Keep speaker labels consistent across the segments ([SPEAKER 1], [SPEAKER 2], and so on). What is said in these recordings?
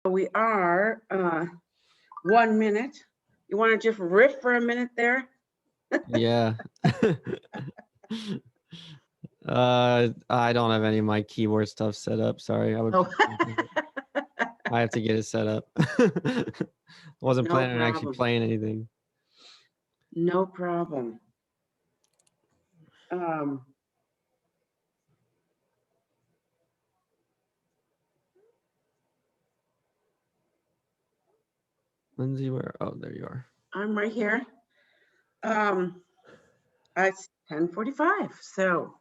[SPEAKER 1] We are 1 minute. You want to just riff for a minute there?
[SPEAKER 2] Yeah. I don't have any of my keyboard stuff set up. Sorry, I would.
[SPEAKER 1] Oh.
[SPEAKER 2] I have to get it set up. Wasn't
[SPEAKER 1] No
[SPEAKER 2] planning on actually
[SPEAKER 1] problem.
[SPEAKER 2] playing anything.
[SPEAKER 1] No problem.
[SPEAKER 2] Lindsay, where? Oh, there you are.
[SPEAKER 1] I'm right here. It's 10:45. So,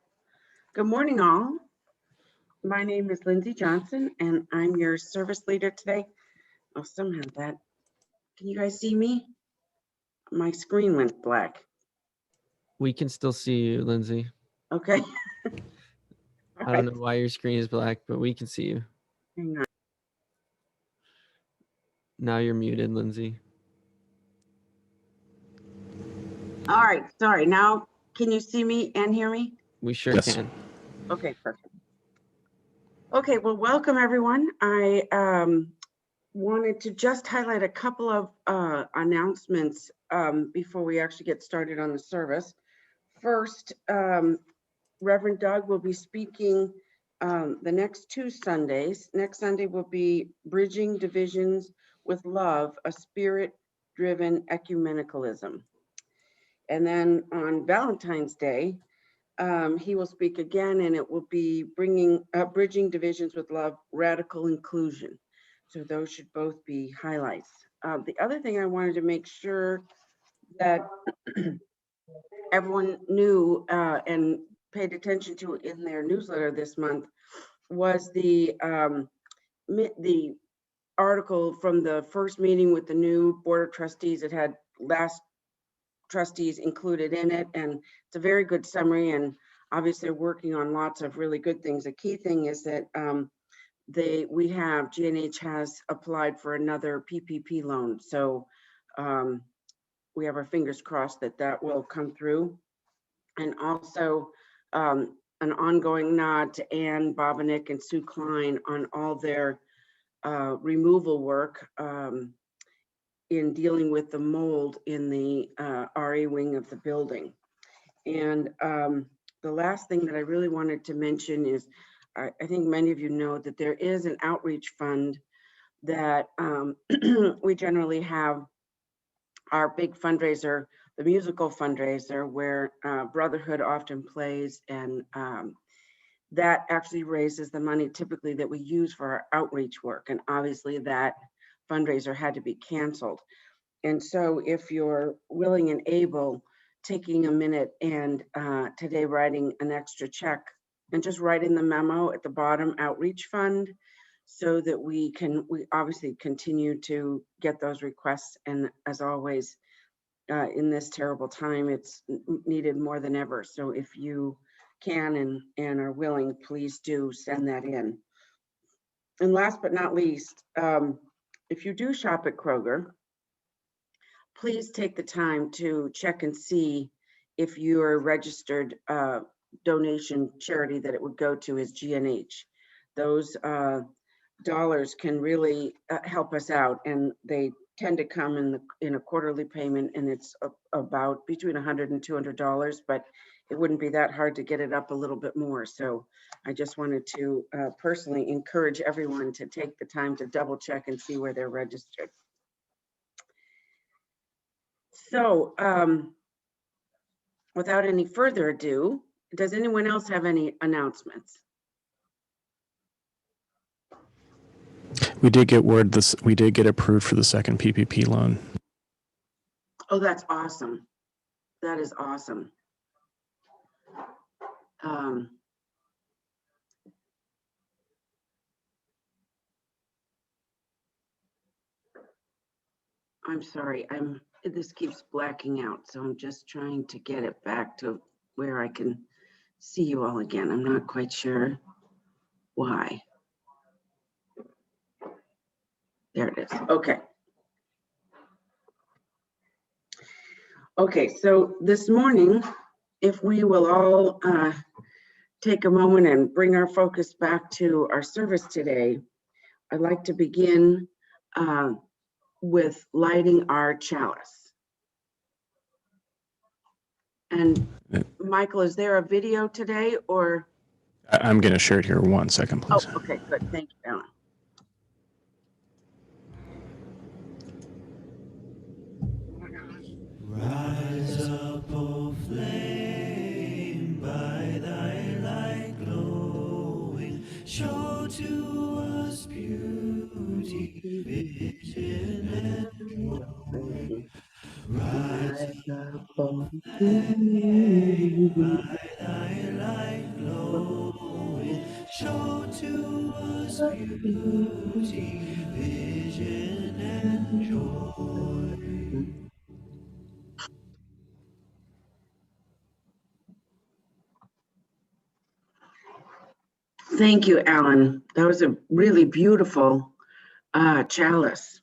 [SPEAKER 1] good morning, all. My name is Lindsay Johnson, and I'm your service leader today. Oh, somehow that. Can you guys see me? My screen went black.
[SPEAKER 2] We can still see you, Lindsay.
[SPEAKER 1] Okay.
[SPEAKER 2] I don't know why your screen is black, but we can see you.
[SPEAKER 1] Hang on.
[SPEAKER 2] Now you're muted, Lindsay.
[SPEAKER 1] All right. Sorry. Now, can you see me and hear me?
[SPEAKER 2] We sure can.
[SPEAKER 1] Okay, perfect. Okay, well, welcome everyone. I wanted to just highlight a couple of announcements before we actually get started on the service. First, Reverend Doug will be speaking the next 2 Sundays. Next Sunday will be Bridging Divisions with Love, a Spirit-Driven Ecumenicalism. And then on Valentine's Day, he will speak again, and it will be Bridging Divisions with Love, Radical Inclusion. So those should both be highlights. The other thing I wanted to make sure that everyone knew and paid attention to in their newsletter this month was the article from the first meeting with the new Board of Trustees. It had last trustees included in it, and it's a very good summary, and obviously they're working on lots of really good things. The key thing is that GNH has applied for another PPP loan, so we have our fingers crossed that that will come through. And also an ongoing nod to Ann Bobinick and Sue Klein on all their removal work in dealing with the mold in the RE wing of the building. And the last thing that I really wanted to mention is, I think many of you know that there is an outreach fund that we generally have our big fundraiser, the musical fundraiser, where Brotherhood often plays, and that actually raises the money typically that we use for our outreach work. And obviously that fundraiser had to be canceled. And so if you're willing and able, taking a minute and today writing an extra check and just write in the memo at the bottom, outreach fund, so that we obviously continue to get those requests. And as always, in this terrible time, it's needed more than ever. So if you can and are willing, please do send that in. And last but not least, if you do shop at Kroger, please take the time to check and see if your registered donation charity that it would go to is GNH. Those dollars can really help us out, and they tend to come in a quarterly payment, and it's about between $100 and $200, but it wouldn't be that hard to get it up a little bit more. So I just wanted to personally encourage everyone to take the time to double check and see where they're registered. So without any further ado, does anyone else have any announcements?
[SPEAKER 3] We did get word we did get approved for the second PPP loan.
[SPEAKER 1] Oh, that's awesome. That is awesome. I'm sorry, this keeps blacking out, so I'm just trying to get it back to where I can see you all again. I'm not quite sure why. There it is. Okay. Okay, so this morning, if we will all take a moment and bring our focus back to our service today, I'd like to begin with lighting our chalice. And Michael, is there a video today or?
[SPEAKER 3] I'm going to share it here. 1 second,
[SPEAKER 1] Oh,
[SPEAKER 3] please.
[SPEAKER 1] okay, good. Thank you, Alan.
[SPEAKER 4] Rise up, O flame, by thy light glowing, show to us beauty, vision, and joy. Rise up, O flame, by thy light glowing, show to us beauty, vision, and joy.
[SPEAKER 1] Thank you, Alan. That was a really beautiful chalice.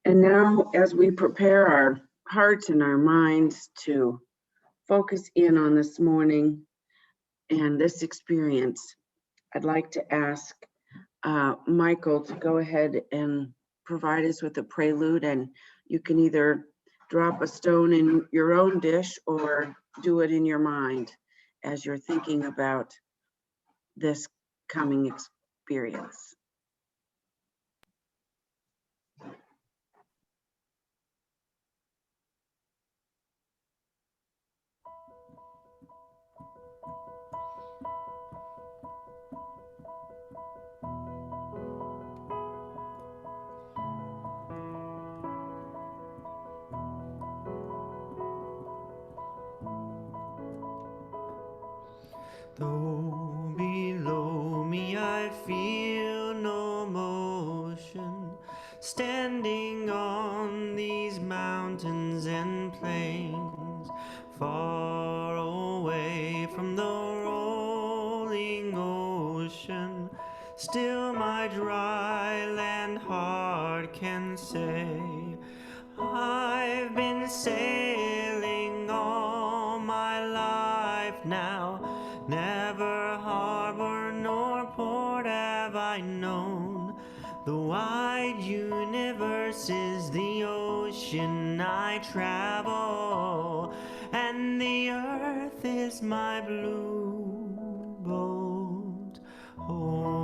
[SPEAKER 1] And now, as we prepare our hearts and our minds to focus in on this morning and this experience, I'd like to ask Michael to go ahead and provide us with a prelude, and you can either drop a stone in your own dish or do it in your mind as you're thinking about this coming experience.
[SPEAKER 4] Though below me I feel no motion, standing on these mountains and plains, far away from the rolling ocean, still my dry land heart can say, I've been sailing all my life now. Never harbor nor port have I known. The wide universe is the ocean I travel, and the earth is my blue boat home.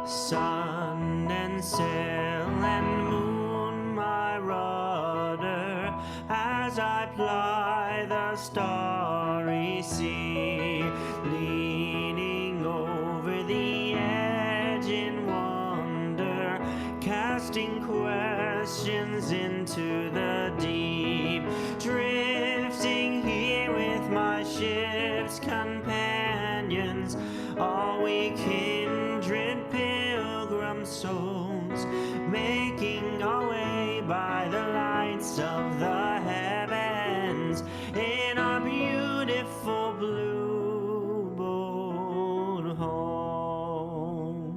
[SPEAKER 4] Sun and sail and moon my rudder as I ply the starry sea, leaning over the edge in wonder, casting questions into the deep, drifting here with my ship's companions, all we kindred pilgrim souls, making our way by the lights of the heavens in our beautiful blue boat home.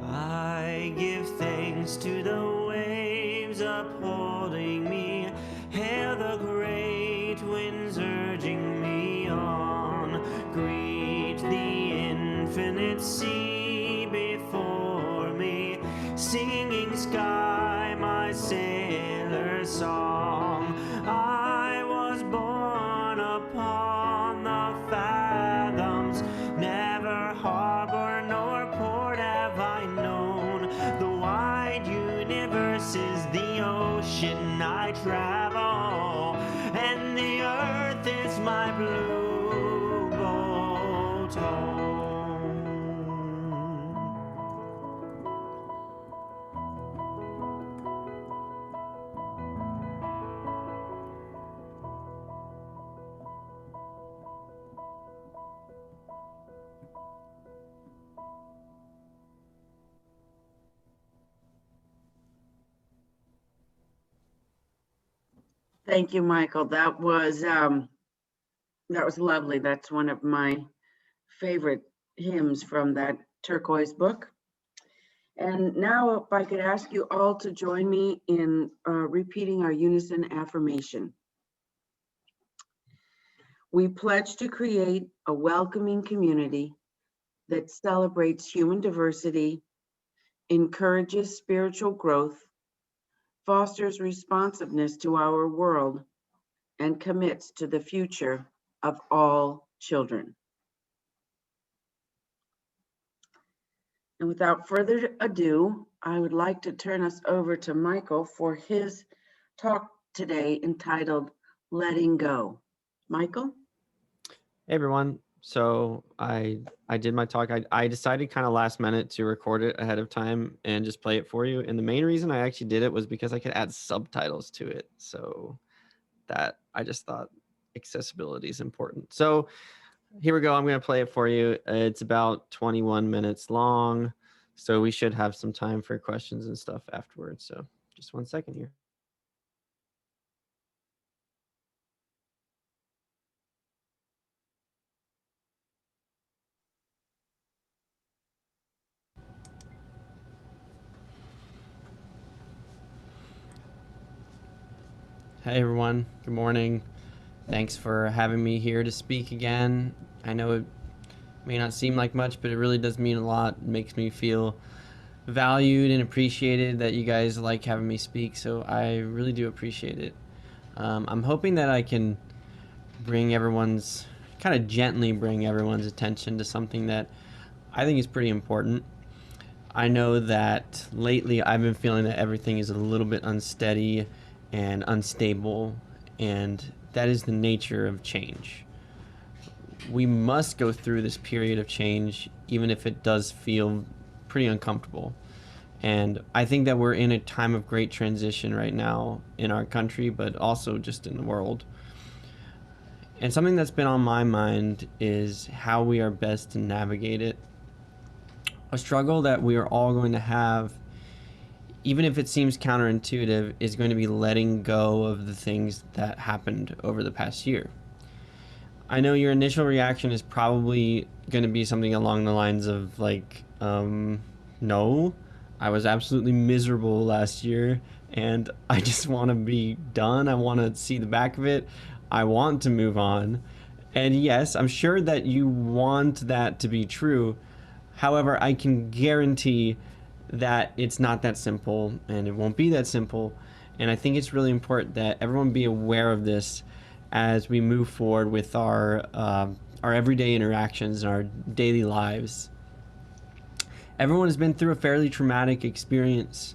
[SPEAKER 4] I give thanks to the waves upholding me, hail the great winds urging me on, greet the infinite sea before me, singing sky my sailor song. I was born upon the fathoms, never harbor nor port have I known. The wide universe is the ocean I travel, and the earth is my blue boat home.
[SPEAKER 1] Thank you, Michael. That was lovely. That's one of my favorite hymns from that turquoise book. And now if I could ask you all to join me in repeating our unison affirmation. We pledge to create a welcoming community that celebrates human diversity, encourages spiritual growth, fosters responsiveness to our world, and commits to the future of all children. And without further ado, I would like to turn us over to Michael for his talk today entitled Letting Go. Michael?
[SPEAKER 2] Hey everyone. So I did my talk. I decided kind of last minute to record it ahead of time and just play it for you. And the main reason I actually did it was because I could add subtitles to it. So that I just thought accessibility is important. So here we go. I'm going to play it for you. It's about 21 minutes long. So we should have some time for questions and stuff afterwards. So just 1 second here. Hey everyone, good morning. Thanks for having me here to speak again. I know it may not seem like much, but it really does mean a lot. It makes me feel valued and appreciated that you guys like having me speak, so I really do appreciate it. I'm hoping that I can kind of gently bring everyone's attention to something that I think is pretty important. I know that lately I've been feeling that everything is a little bit unsteady and unstable, and that is the nature of change. We must go through this period of change, even if it does feel pretty uncomfortable. And I think that we're in a time of great transition right now in our country, but also just in the world. And something that's been on my mind is how we are best to navigate it. A struggle that we are all going to have, even if it seems counterintuitive, is going to be letting go of the things that happened over the past year. I know your initial reaction is probably going to be something along the lines of like, no, I was absolutely miserable last year and I just want to be done. I want to see the back of it. I want to move on. And yes, I'm sure that you want that to be true. However, I can guarantee that it's not that simple and it won't be that simple. And I think it's really important that everyone be aware of this as we move forward with our everyday interactions and our daily lives. Everyone has been through a fairly traumatic experience.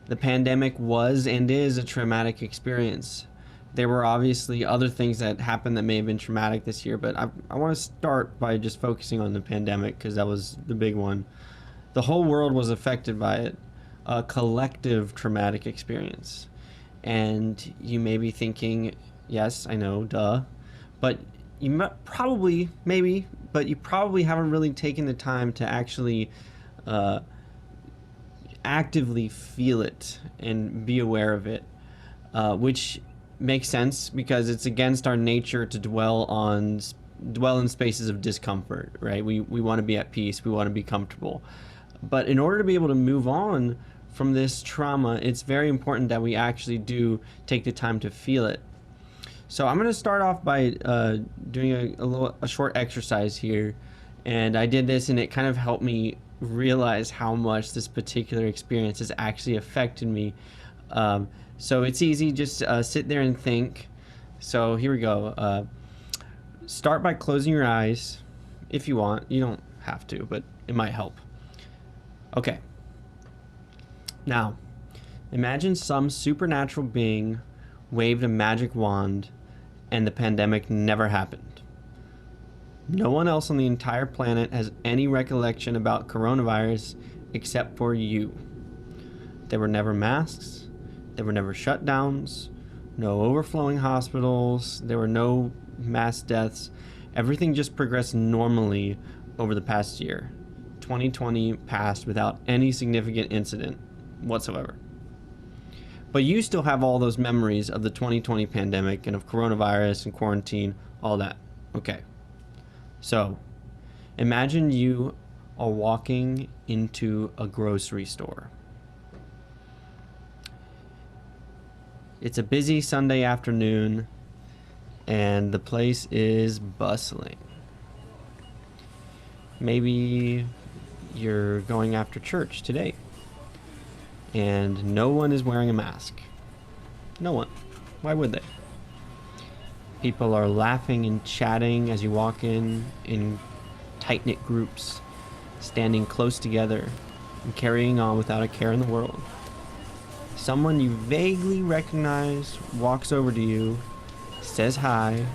[SPEAKER 2] The pandemic was and is a traumatic experience. There were obviously other things that happened that may have been traumatic this year, but I want to start by just focusing on the pandemic because that was the big one. The whole world was affected by it, a collective traumatic experience. And you may be thinking, yes, I know, duh, but you probably haven't really taken the time to actually actively feel it and be aware of it, which makes sense because it's against our nature to dwell in spaces of discomfort, right? We want to be at peace, we want to be comfortable. But in order to be able to move on from this trauma, it's very important that we actually do take the time to feel it. So I'm going to start off by doing a short exercise here. And I did this and it kind of helped me realize how much this particular experience has actually affected me. So it's easy, just sit there and think. So here we go. Start by closing your eyes if you want. You don't have to, but it might help. Okay. Now, imagine some supernatural being waved a magic wand and the pandemic never happened. No one else on the entire planet has any recollection about coronavirus except for you. There were never masks, there were never shutdowns, no overflowing hospitals, there were no mass deaths. Everything just progressed normally over the past year. 2020 passed without any significant incident whatsoever. But you still have all those memories of the 2020 pandemic and of coronavirus and quarantine, all that. Okay. So, Imagine you are walking into a grocery store. It's a busy Sunday afternoon, and the place is bustling. Maybe you're going after church today, and no one is wearing a mask. No one. Why would they? People are laughing and chatting as you walk in tight-knit groups, standing close together and carrying on without a care in the world. Someone you vaguely recognize walks over to you, says hi,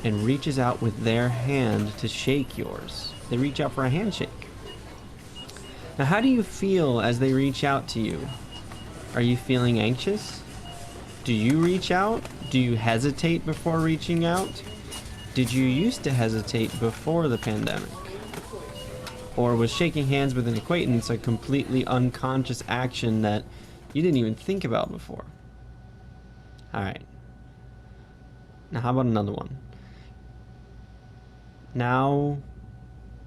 [SPEAKER 2] and reaches out with their hand to shake yours. They reach out for a handshake. Now, how do you feel as they reach out to you? Are you feeling anxious? Do you reach out? Do you hesitate before reaching out? Did you used to hesitate before the pandemic? Or was shaking hands with an acquaintance a completely unconscious action that you didn't even think about before? All right. Now, how about another one? Now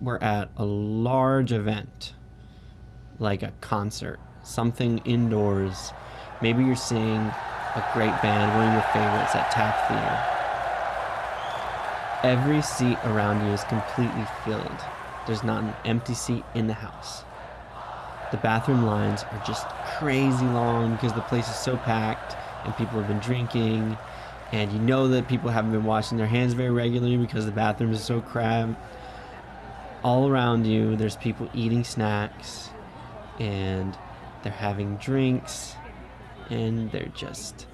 [SPEAKER 2] we're at a large event, like a concert, something indoors. Maybe you're seeing a great band, one of your favorites at Taft Theater. Every seat around you is completely filled. There's not an empty seat in the house. The bathroom lines are just crazy long because the place is so packed and people have been drinking, and you know that people haven't been washing their hands very regularly because the bathroom is so cramped. All around you, there's people eating snacks, and they're having drinks, and they're just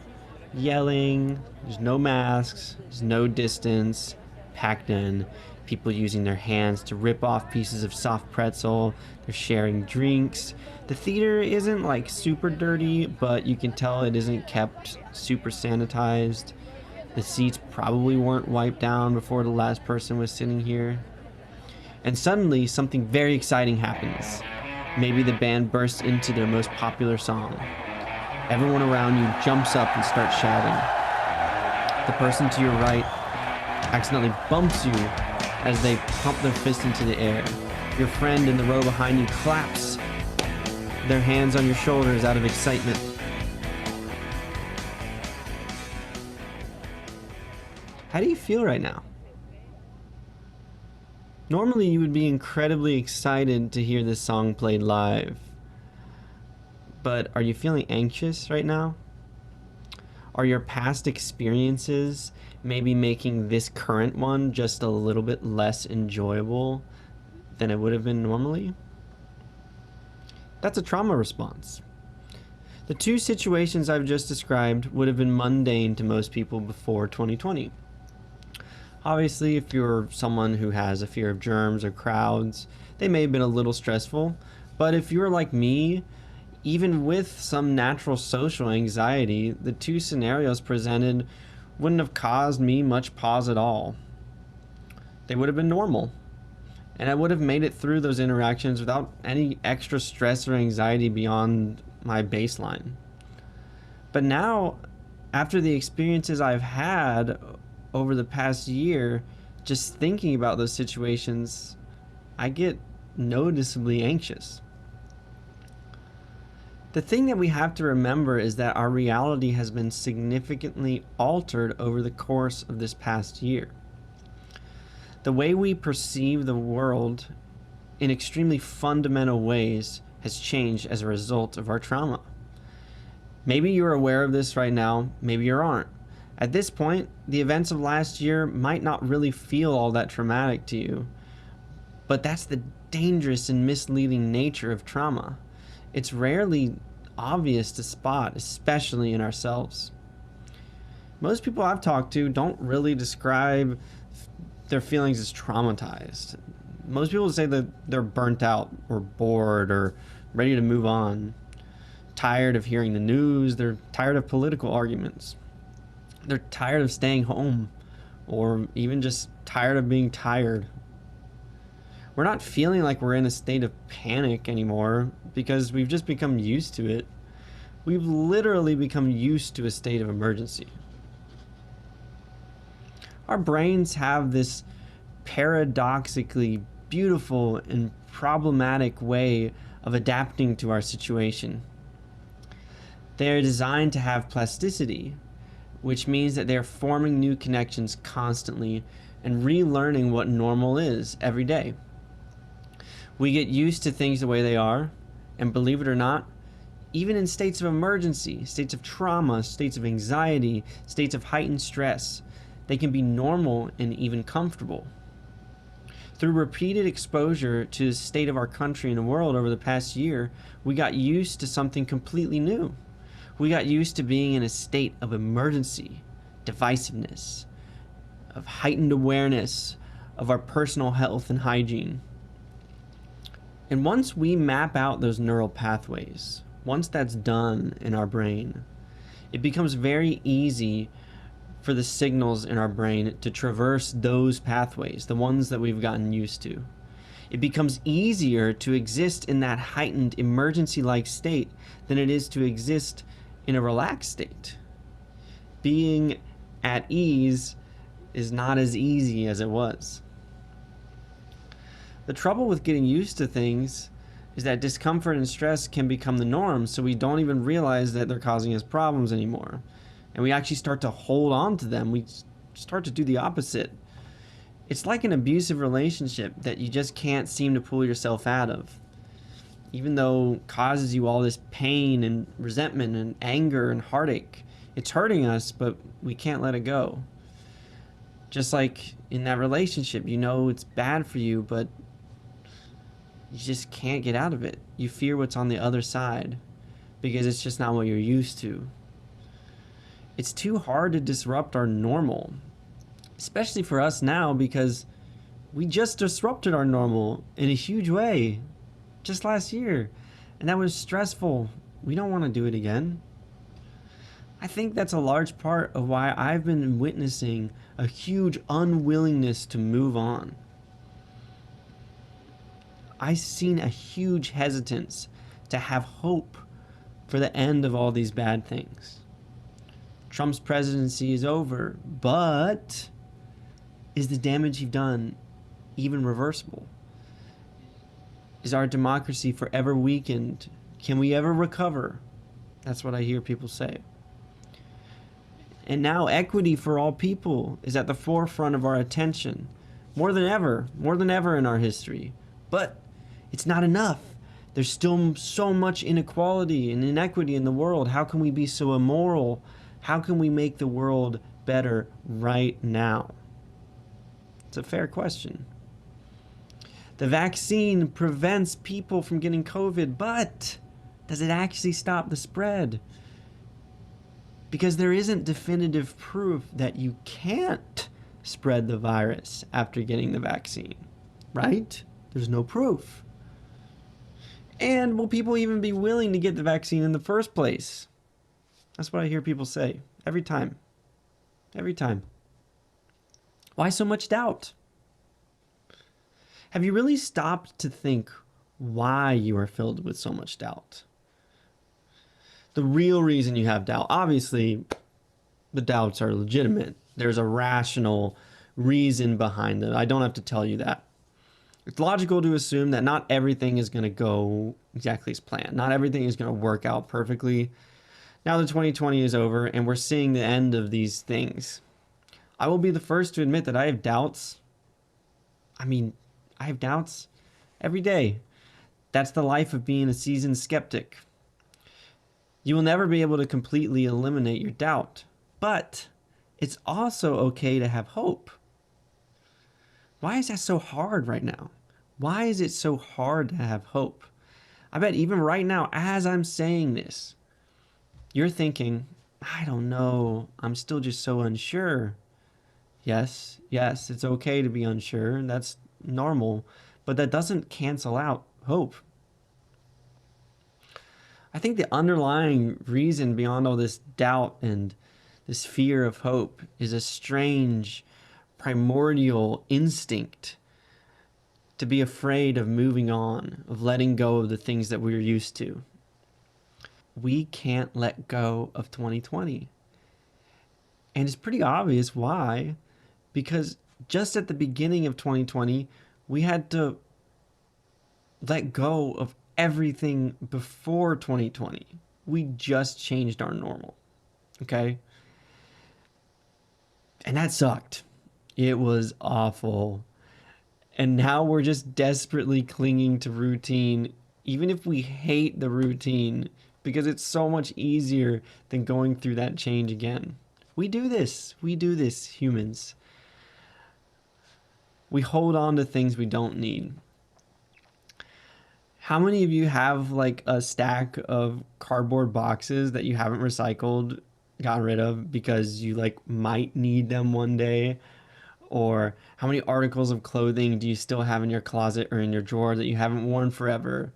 [SPEAKER 2] yelling. There's no masks, there's no distance, packed in. People using their hands to rip off pieces of soft pretzel. They're sharing drinks. The theater isn't like super dirty, but you can tell it isn't kept super sanitized. The seats probably weren't wiped down before the last person was sitting here. And suddenly something very exciting happens. Maybe the band bursts into their most popular song. Everyone around you jumps up and starts shouting. The person to your right accidentally bumps you as they pump their fist into the air. Your friend in the row behind you claps their hands on your shoulders out of excitement. How do you feel right now? Normally you would be incredibly excited to hear this song played live. But are you feeling anxious right now? Are your past experiences maybe making this current one just a little bit less enjoyable than it would have been normally? That's a trauma response. The two situations I've just described would have been mundane to most people before 2020. Obviously, if you're someone who has a fear of germs or crowds, they may have been a little stressful. But if you're like me, even with some natural social anxiety, the two scenarios presented wouldn't have caused me much pause at all. They would have been normal. And I would have made it through those interactions without any extra stress or anxiety beyond my baseline. But now, after the experiences I've had over the past year, just thinking about those situations, I get noticeably anxious. The thing that we have to remember is that our reality has been significantly altered over the course of this past year. The way we perceive the world in extremely fundamental ways has changed as a result of our trauma. Maybe you're aware of this right now, maybe you aren't. At this point, the events of last year might not really feel all that traumatic to you, but that's the dangerous and misleading nature of trauma. It's rarely obvious to spot, especially in ourselves. Most people I've talked to don't really describe their feelings as traumatized. Most people say that they're burnt out or bored or ready to move on, tired of hearing the news, they're tired of political arguments, they're tired of staying home, or even just tired of being tired. We're not feeling like we're in a state of panic anymore because we've just become used to it. We've literally become used to a state of emergency. Our brains have this paradoxically beautiful and problematic way of adapting to our situation. They are designed to have plasticity, which means that they're forming new connections constantly and relearning what normal is every day. We get used to things the way they are, and believe it or not, even in states of emergency, states of trauma, states of anxiety, states of heightened stress, they can be normal and even comfortable. Through repeated exposure to the state of our country and the world over the past year, we got used to something completely new. We got used to being in a state of emergency, divisiveness, of heightened awareness of our personal health and hygiene. And once we map out those neural pathways, once that's done in our brain, it becomes very easy for the signals in our brain to traverse those pathways, the ones that we've gotten used to. It becomes easier to exist in that heightened emergency-like state than it is to exist in a relaxed state. Being at ease is not as easy as it was. The trouble with getting used to things is that discomfort and stress can become the norm, so we don't even realize that they're causing us problems anymore. And we actually start to hold on to them. We start to do the opposite. It's like an abusive relationship that you just can't seem to pull yourself out of. Even though it causes you all this pain and resentment and anger and heartache, it's hurting us, but we can't let it go. Just like in that relationship, you know it's bad for you, but you just can't get out of it. You fear what's on the other side because it's just not what you're used to. It's too hard to disrupt our normal, especially for us now, because we just disrupted our normal in a huge way just last year, and that was stressful. We don't want to do it again. I think that's a large part of why I've been witnessing a huge unwillingness to move on. I've seen a huge hesitance to have hope for the end of all these bad things. Trump's presidency is over, but is the damage he's done even reversible? Is our democracy forever weakened? Can we ever recover? That's what I hear people say. And now equity for all people is at the forefront of our attention, more than ever in our history. But it's not enough. There's still so much inequality and inequity in the world. How can we be so immoral? How can we make the world better right now? It's a fair question. The vaccine prevents people from getting COVID, but does it actually stop the spread? Because there isn't definitive proof that you can't spread the virus after getting the vaccine, right? There's no proof. And will people even be willing to get the vaccine in the first place? That's what I hear people say every time. Every time. Why so much doubt? Have you really stopped to think why you are filled with so much doubt? The real reason you have doubt, obviously, the doubts are legitimate. There's a rational reason behind them. I don't have to tell you that. It's logical to assume that not everything is going to go exactly as planned. Not everything is going to work out perfectly. Now that 2020 is over and we're seeing the end of these things, I will be the first to admit that I have doubts. I have doubts every day. That's the life of being a seasoned skeptic. You will never be able to completely eliminate your doubt, but it's also okay to have hope. Why is that so hard right now? Why is it so hard to have hope? I bet even right now, as I'm saying this, you're thinking, I don't know, I'm still just so unsure. Yes, it's okay to be unsure. That's normal, but that doesn't cancel out hope. I think the underlying reason beyond all this doubt and this fear of hope is a strange, primordial instinct to be afraid of moving on, of letting go of the things that we're used to. We can't let go of 2020. And it's pretty obvious why, because just at the beginning of 2020, We had to let go of everything before 2020. We just changed our normal. Okay? And that sucked. It was awful. And now we're just desperately clinging to routine, even if we hate the routine, because it's so much easier than going through that change again. We do this. We do this, humans. We hold on to things we don't need. How many of you have like a stack of cardboard boxes that you haven't recycled, gotten rid of because you like might need them one day? Or how many articles of clothing do you still have in your closet or in your drawer that you haven't worn forever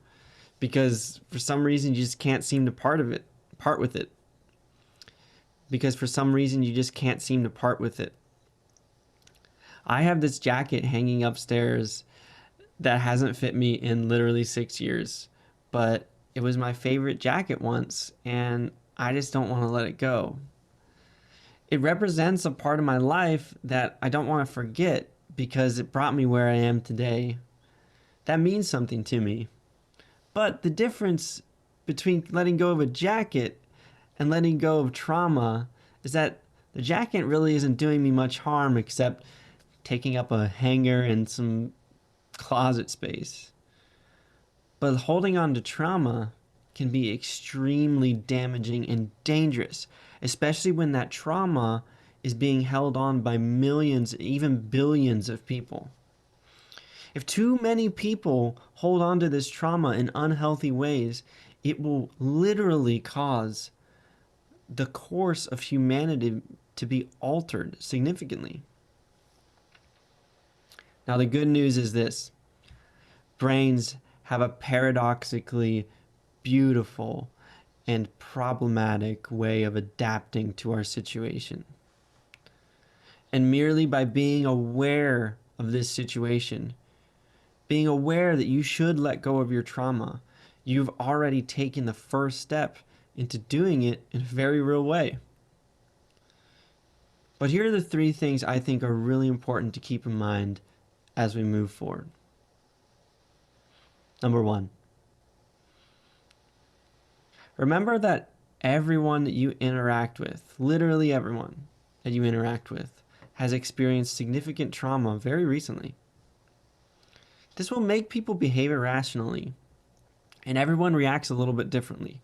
[SPEAKER 2] because for some reason you just can't seem to part with it? Because for some reason you just can't seem to part with it. I have this jacket hanging upstairs that hasn't fit me in literally 6 years, but it was my favorite jacket once and I just don't want to let it go. It represents a part of my life that I don't want to forget because it brought me where I am today. That means something to me. But the difference between letting go of a jacket and letting go of trauma is that the jacket really isn't doing me much harm except taking up a hanger and some closet space. But holding on to trauma can be extremely damaging and dangerous, especially when that trauma is being held on by millions, even billions of people. If too many people hold on to this trauma in unhealthy ways, it will literally cause the course of humanity to be altered significantly. Now, the good news is this: brains have a paradoxically beautiful and problematic way of adapting to our situation. And merely by being aware of this situation, being aware that you should let go of your trauma, you've already taken the first step into doing it in a very real way. But here are the 3 things I think are really important to keep in mind as we move forward. Number 1, remember that everyone that you interact with, literally everyone that you interact with, has experienced significant trauma very recently. This will make people behave irrationally, and everyone reacts a little bit differently.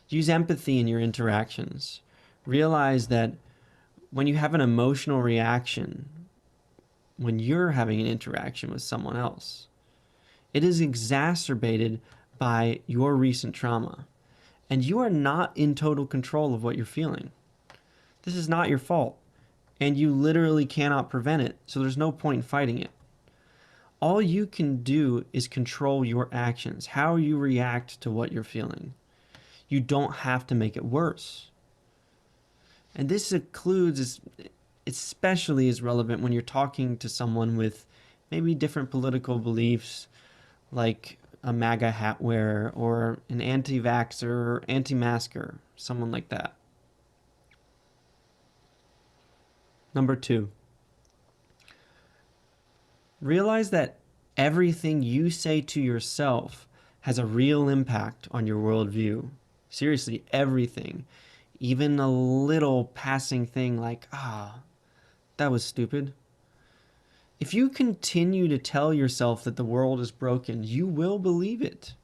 [SPEAKER 2] Use empathy in your interactions. Realize that when you have an emotional reaction, when you're having an interaction with someone else, it is exacerbated by your recent trauma, and you are not in total control of what you're feeling. This is not your fault, and you literally cannot prevent it, so there's no point in fighting it. All you can do is control your actions, how you react to what you're feeling. You don't have to make it worse. And this includes, especially is relevant when you're talking to someone with maybe different political beliefs, like a MAGA hat wearer or an anti-vaxxer or anti-masker, someone like that. Number 2, realize that everything you say to yourself has a real impact on your worldview. Seriously, everything. Even a little passing thing like, that was stupid. If you continue to tell yourself that the world is broken, you will believe it.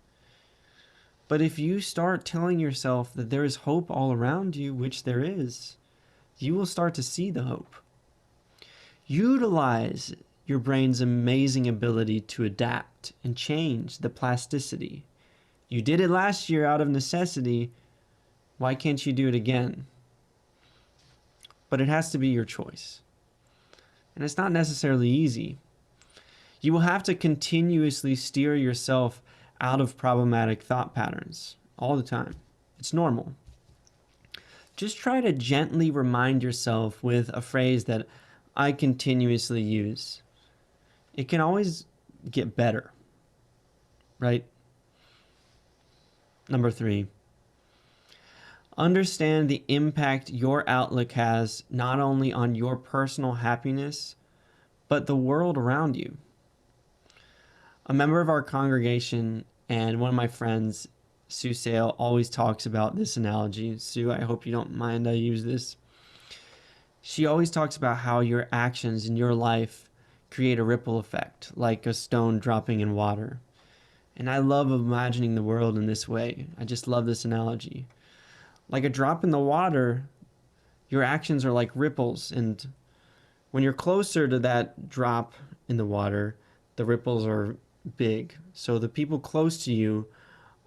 [SPEAKER 2] But if you start telling yourself that there is hope all around you, which there is, you will start to see the hope. Utilize your brain's amazing ability to adapt and change, the plasticity. You did it last year out of necessity. Why can't you do it again? But it has to be your choice. And it's not necessarily easy. You will have to continuously steer yourself out of problematic thought patterns all the time. It's normal. Just try to gently remind yourself with a phrase that I continuously use. It can always get better, right? Number 3, understand the impact your outlook has not only on your personal happiness, but the world around you. A member of our congregation and one of my friends, Sue Sale, always talks about this analogy. Sue, I hope you don't mind I use this. She always talks about how your actions in your life create a ripple effect, like a stone dropping in water. And I love imagining the world in this way. I just love this analogy. Like a drop in the water, your actions are like ripples. And when you're closer to that drop in the water, the ripples are big. So the people close to you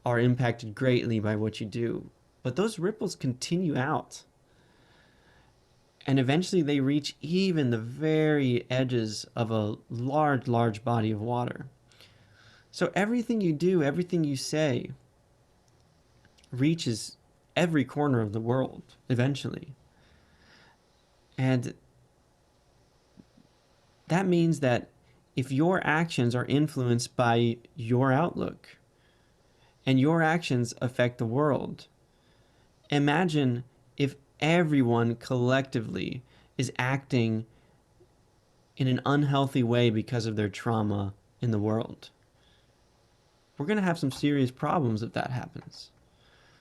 [SPEAKER 2] are impacted greatly by what you do. But those ripples continue out. And eventually they reach even the very edges of a large, large body of water. So everything you do, everything you say, reaches every corner of the world eventually. And that means that if your actions are influenced by your outlook and your actions affect the world, imagine if everyone collectively is acting in an unhealthy way because of their trauma in the world. We're going to have some serious problems if that happens.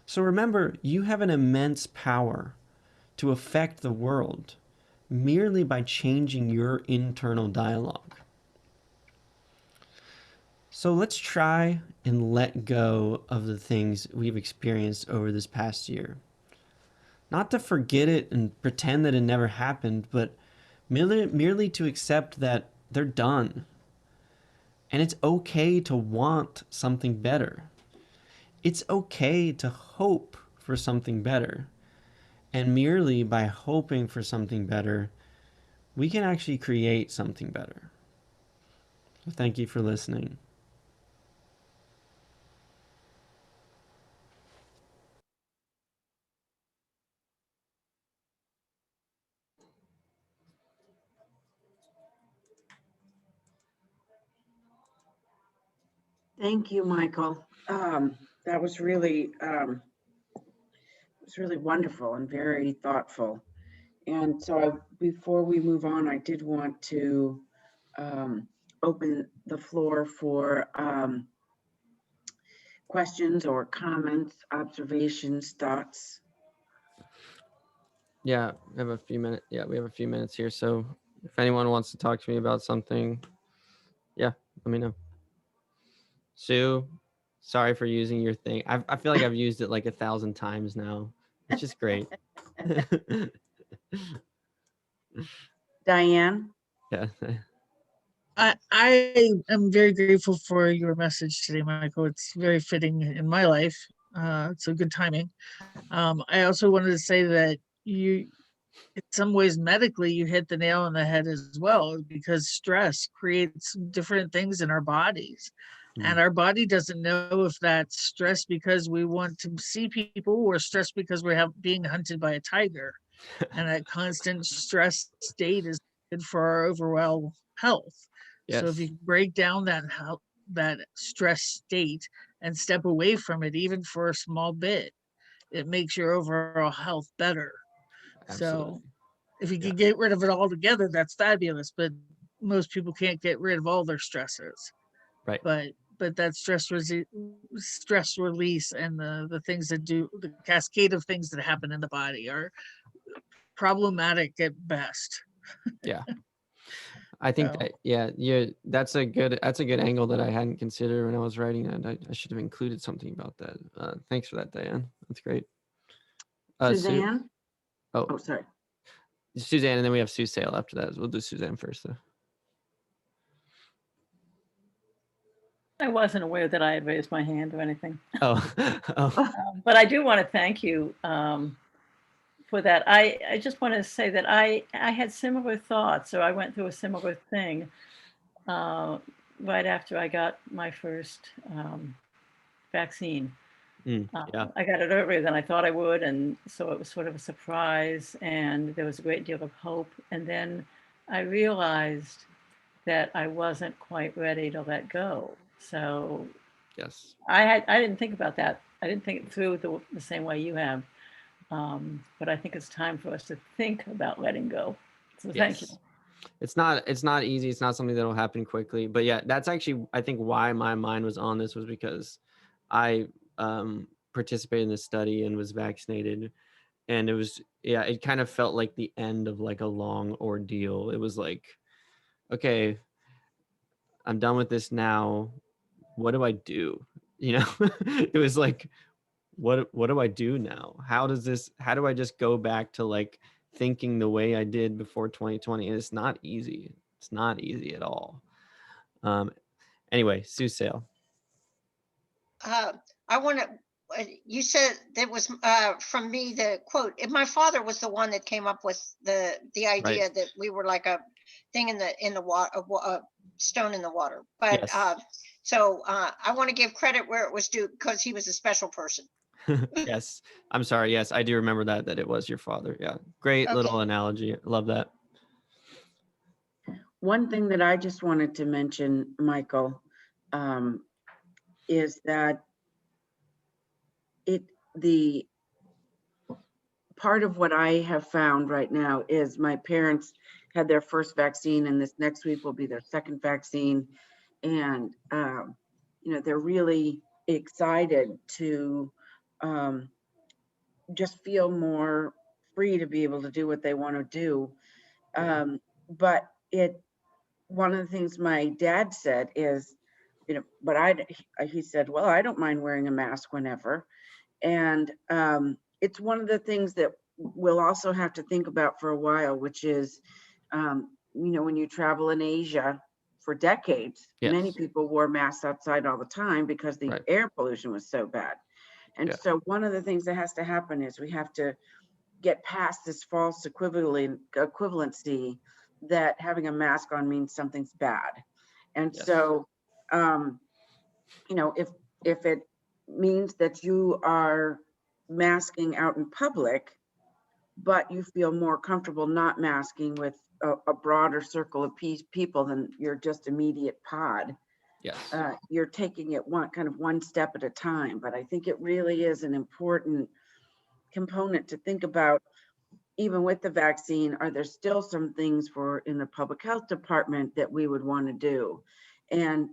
[SPEAKER 2] So remember, you have an immense power to affect the world merely by changing your internal dialogue. So let's try and let go of the things we've experienced over this past year. Not to forget it and pretend that it never happened, but merely to accept that they're done. And it's okay to want something better. It's okay to hope for something better. And merely by hoping for something better, we can actually create something better. So thank you for listening.
[SPEAKER 1] Thank you, Michael. That was really wonderful and very thoughtful. And so before we move on, I did want to open the floor for questions or comments, observations, thoughts.
[SPEAKER 2] Yeah, we have a few minutes. Yeah, we have a few minutes here. So if anyone wants to talk to me about something, yeah, let me know. Sue, sorry for using your thing. I feel like I've used it like 1,000 times now. It's just great.
[SPEAKER 1] Diane?
[SPEAKER 2] Yeah.
[SPEAKER 5] I am very grateful for your message today, Michael. It's very fitting in my life. It's a good timing. I also wanted to say that you, in some ways, medically, you hit the nail on the head as well, because stress creates different things in our bodies. And our body doesn't know if that's stress because we want to see people or stress because we're being hunted by a tiger. And that constant stress state is good for our overall health.
[SPEAKER 2] Yes.
[SPEAKER 5] So if you break down that stress state and step away from it, even for a small bit, it makes your overall health better.
[SPEAKER 2] Absolutely.
[SPEAKER 5] So if you can get rid of it altogether, that's fabulous. But most people can't get rid of all their stresses.
[SPEAKER 2] Right.
[SPEAKER 5] But that stress release and the things that do the cascade of things that happen in the body are problematic at best.
[SPEAKER 2] Yeah. I think that that's a good angle that I hadn't considered when I was writing that. I should have included something about that. Thanks for that, Diane. That's great.
[SPEAKER 1] Suzanne?
[SPEAKER 2] Sue?
[SPEAKER 1] Oh, sorry.
[SPEAKER 2] Suzanne, and then we have Sue Sale after that. We'll do Suzanne first, though.
[SPEAKER 6] I wasn't aware that I had raised my hand or anything.
[SPEAKER 2] Oh.
[SPEAKER 6] But I do want to thank you for that. I just want to say that I had similar thoughts, or I went through a similar thing right after I got my first vaccine. I got it earlier than I thought I would, and so it was sort of a surprise, and there was a great deal of hope. And then I realized that I wasn't quite ready to let go. So
[SPEAKER 2] yes,
[SPEAKER 6] I didn't think about that. I didn't think it through the same way you have. But I think it's time for us to think about letting go. So thank you.
[SPEAKER 2] It's not easy. It's not something that'll happen quickly. But yeah, that's actually, I think, why my mind was on this, was because I participated in this study and was vaccinated, and it was, yeah, it kind of felt like the end of like a long ordeal. It was like, okay, I'm done with this now. What do I do? You know, it was like, what do I do now? How do I just go back to like thinking the way I did before 2020? And it's not easy. It's not easy at all. Anyway, Sue Sale.
[SPEAKER 7] I want to. You said that was from me, the quote. And my father was the one that came up with the idea
[SPEAKER 2] Right.
[SPEAKER 7] that we were like a thing in the water, a stone in the water. But
[SPEAKER 2] Yes.
[SPEAKER 7] so I want to give credit where it was due, because he was a special person.
[SPEAKER 2] Yes. I'm sorry. Yes, I do remember that it was your father. Yeah. Great
[SPEAKER 7] Okay.
[SPEAKER 2] little analogy. Love that.
[SPEAKER 1] One thing that I just wanted to mention, Michael, is that the part of what I have found right now is my parents had their first vaccine, and this next week will be their second vaccine. And, they're really excited to just feel more free to be able to do what they want to do. But one of the things my dad said is, he said, well, I don't mind wearing a mask whenever. And it's one of the things that we'll also have to think about for a while, which is, when you travel in Asia for decades, many
[SPEAKER 2] Yes.
[SPEAKER 1] people wore masks outside all the time because the
[SPEAKER 2] Right.
[SPEAKER 1] air pollution was so bad. And
[SPEAKER 2] Yeah.
[SPEAKER 1] so one of the things that has to happen is we have to get past this false equivalency that having a mask on means something's bad. And
[SPEAKER 2] Yes.
[SPEAKER 1] so, if it means that you are masking out in public, but you feel more comfortable not masking with a broader circle of people than your just immediate pod,
[SPEAKER 2] Yes.
[SPEAKER 1] you're taking it one step at a time. But I think it really is an important component to think about. Even with the vaccine, are there still some things in the public health department that we would want to do? And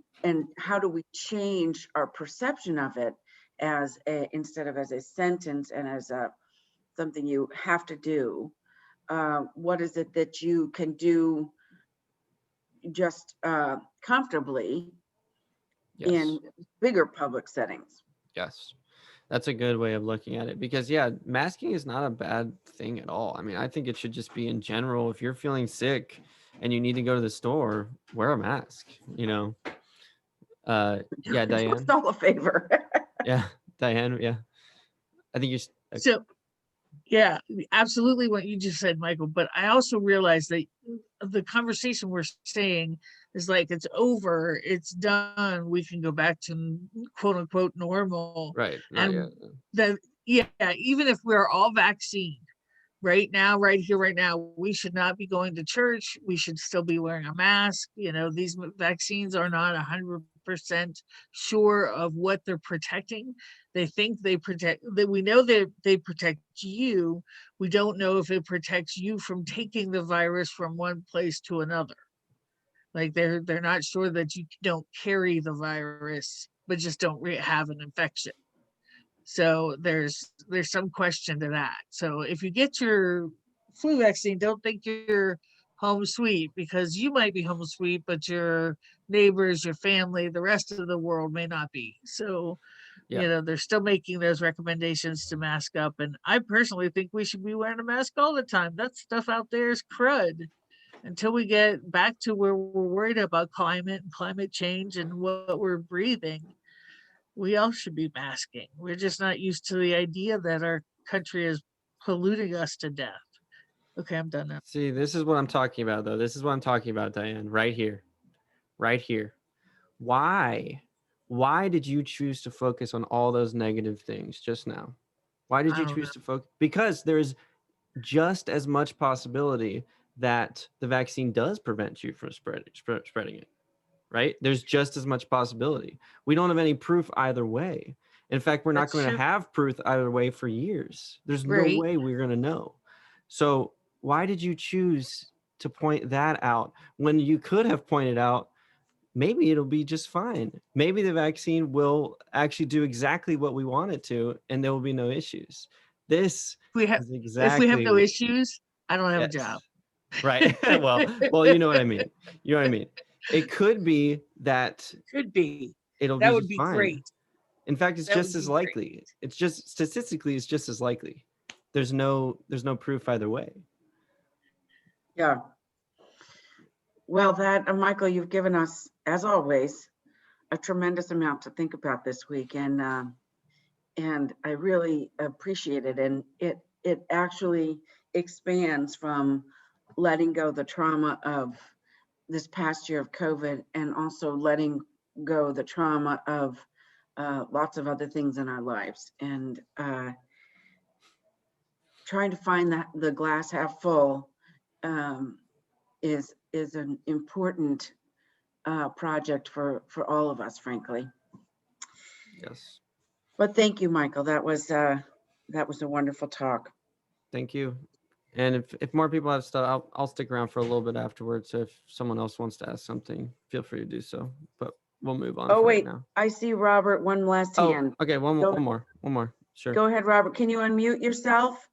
[SPEAKER 1] how do we change our perception of it instead of as a sentence and as something you have to do? What is it that you can do just comfortably
[SPEAKER 2] Yes.
[SPEAKER 1] in bigger public settings?
[SPEAKER 2] Yes. That's a good way of looking at it, because yeah, masking is not a bad thing at all. I mean, I think it should just be in general. If you're feeling sick and you need to go to the store, wear a mask, Yeah,
[SPEAKER 1] Do
[SPEAKER 2] Diane.
[SPEAKER 1] us all a favor.
[SPEAKER 2] Yeah, Diane. Yeah. I think
[SPEAKER 5] So, yeah, absolutely what you just said, Michael. But I also realized that the conversation we're saying is like, it's over, it's done, we can go back to quote unquote normal.
[SPEAKER 2] right.
[SPEAKER 5] And that, yeah, even if we're all vaccinated right now, right here, right now, we should not be going to church. We should still be wearing a mask. These vaccines are not 100% sure of what they're protecting. They think they protect, that we know that they protect you. We don't know if it protects you from taking the virus from one place to another. Like they're not sure that you don't carry the virus, but just don't have an infection. So there's some question to that. So if you get your flu vaccine, don't think you're home sweet, because you might be home sweet, but your neighbors, your family, the rest of the world may not be. So, they're still making those recommendations to mask up. And I personally think we should be wearing a mask all the time. That stuff out there is crud. Until we get back to where we're worried about climate and climate change and what we're breathing, we all should be masking. We're just not used to the idea that our country is polluting us to death. Okay, I'm done now.
[SPEAKER 2] See, this is what I'm talking about, though. This is what I'm talking about, Diane. Right here. Right here. Why did you choose to focus on all those negative things just now? Why did you choose to focus? Because there's just as much possibility that the vaccine does prevent you from spreading it, right? There's just as much possibility. We don't have any proof either way. In fact, we're not going to have proof either way for years. There's no way we're going to know. So why did you choose to point that out when you could have pointed out maybe it'll be just fine. Maybe the vaccine will actually do exactly what we want it to, and there will be no issues. This is
[SPEAKER 5] If we have no
[SPEAKER 2] exactly
[SPEAKER 5] issues, I don't have a
[SPEAKER 2] yes.
[SPEAKER 5] job.
[SPEAKER 2] Right. well, you know what I mean. You know what I mean. It could be that
[SPEAKER 1] Could be.
[SPEAKER 2] it'll
[SPEAKER 1] That
[SPEAKER 2] be
[SPEAKER 1] would
[SPEAKER 2] just
[SPEAKER 1] be
[SPEAKER 2] fine.
[SPEAKER 1] great.
[SPEAKER 2] In fact, it's
[SPEAKER 1] That
[SPEAKER 2] just
[SPEAKER 1] would
[SPEAKER 2] as
[SPEAKER 1] be great.
[SPEAKER 2] likely. It's just statistically, it's just as likely. There's no proof either way.
[SPEAKER 1] Yeah. Well, Michael, you've given us, as always, a tremendous amount to think about this week, and I really appreciate it. And it actually expands from letting go the trauma of this past year of COVID, and also letting go the trauma of lots of other things in our lives, and trying to find that the glass half full is an important project for all of us, frankly.
[SPEAKER 2] Yes.
[SPEAKER 1] But thank you, Michael. That was a wonderful talk.
[SPEAKER 2] Thank you. And if more people have stuff, I'll stick around for a little bit afterwards. So if someone else wants to ask something, feel free to do so. But we'll move on.
[SPEAKER 1] Oh,
[SPEAKER 2] for
[SPEAKER 1] wait,
[SPEAKER 2] right now.
[SPEAKER 1] I see Robert, one last hand.
[SPEAKER 2] Okay, one more. Sure.
[SPEAKER 1] Go ahead, Robert. Can you unmute yourself?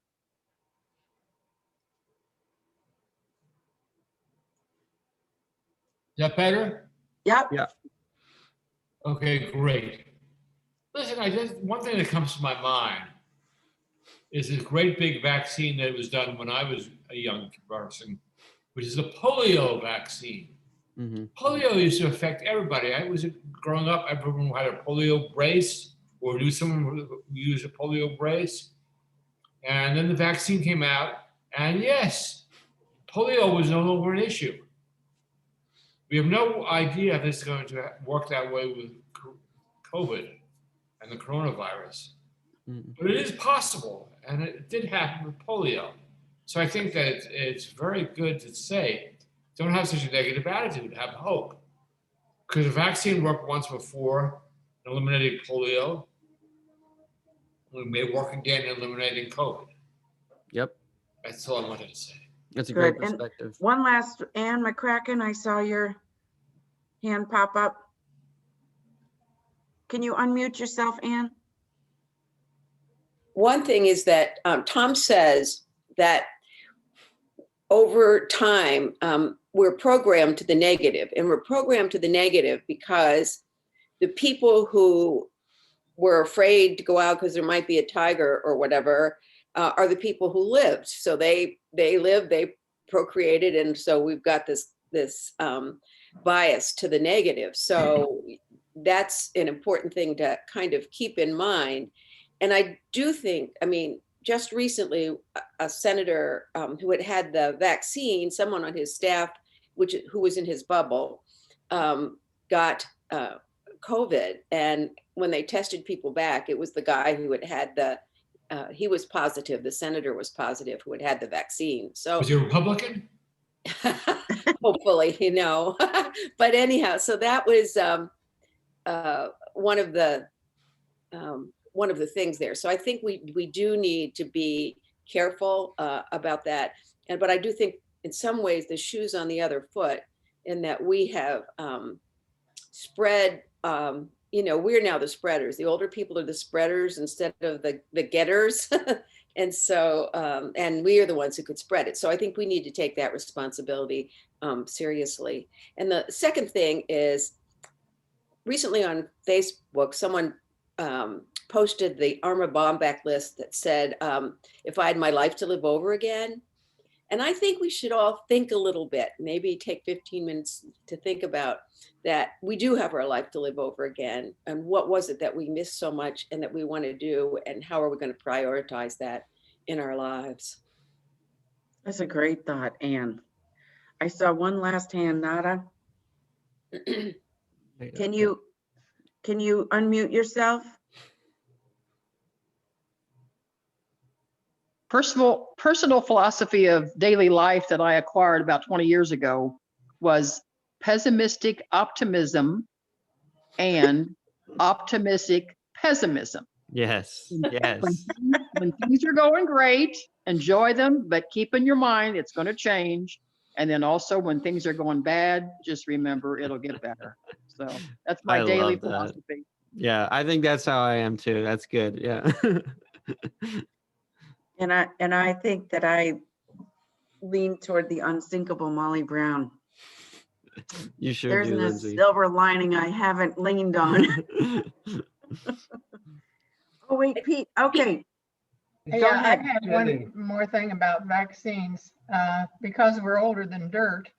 [SPEAKER 8] Is that better?
[SPEAKER 1] Yep.
[SPEAKER 2] Yeah.
[SPEAKER 8] Okay, great. Listen, one thing that comes to my mind is this great big vaccine that was done when I was a young person, which is the polio vaccine.
[SPEAKER 2] Mm-hmm.
[SPEAKER 8] Polio used to affect everybody. I was growing up, everyone had a polio brace or knew someone who used a polio brace. And then the vaccine came out, and yes, polio was no longer an issue. We have no idea if this is going to work that way with COVID and the coronavirus.
[SPEAKER 2] Mm-hmm.
[SPEAKER 8] But it is possible, and it did happen with polio. So I think that it's very good to say, don't have such a negative attitude, have hope. Because the vaccine worked once before in eliminating polio. We may work again in eliminating COVID.
[SPEAKER 2] Yep.
[SPEAKER 8] That's all I wanted to say.
[SPEAKER 2] That's a
[SPEAKER 1] Good.
[SPEAKER 2] great perspective.
[SPEAKER 1] And one last, Ann McCracken, I saw your hand pop up. Can you unmute yourself, Ann?
[SPEAKER 9] One thing is that Tom says that over time, we're programmed to the negative, and we're programmed to the negative because the people who were afraid to go out because there might be a tiger or whatever are the people who lived. So they lived, they procreated, and so we've got this bias to the negative. So that's an important thing to kind of keep in mind. And I do think, I mean, just recently, a senator who had the vaccine, someone on his staff, who was in his bubble, got COVID. And when they tested people back, it was the guy who had he was positive, the senator was positive, who had the vaccine. So
[SPEAKER 8] Was he a Republican?
[SPEAKER 9] hopefully, but anyhow, so that was one of the things there. So I think we do need to be careful about that. But I do think in some ways the shoe's on the other foot, in that we have spread, we're now the spreaders. The older people are the spreaders instead of the getters. And so, and we are the ones who could spread it. So I think we need to take that responsibility seriously. And the second thing is, recently on Facebook, someone posted the Arma Bomback list that said, if I had my life to live over again. And I think we should all think a little bit, maybe take 15 minutes to think about that we do have our life to live over again. And what was it that we missed so much and that we want to do? And how are we going to prioritize that in our lives?
[SPEAKER 1] That's a great thought, Ann. I saw one last hand, Nada. Can you unmute yourself?
[SPEAKER 10] Personal philosophy of daily life that I acquired about 20 years ago was pessimistic optimism and optimistic pessimism.
[SPEAKER 2] Yes. Yes.
[SPEAKER 10] When things are going great, enjoy them, but keep in your mind it's going to change. And then also when things are going bad, just remember it'll get better. So that's my
[SPEAKER 2] I
[SPEAKER 10] daily
[SPEAKER 2] love that.
[SPEAKER 10] philosophy.
[SPEAKER 2] Yeah, I think that's how I am too. That's good. Yeah.
[SPEAKER 1] And I think that I lean toward the unsinkable Molly Brown.
[SPEAKER 2] You sure
[SPEAKER 1] There
[SPEAKER 2] do,
[SPEAKER 1] isn't a
[SPEAKER 2] Lindsay.
[SPEAKER 1] silver lining I haven't leaned on. Oh, wait, Pete, okay. Go
[SPEAKER 11] Yeah, I
[SPEAKER 1] ahead.
[SPEAKER 11] had one more thing about vaccines. Because we're older than dirt,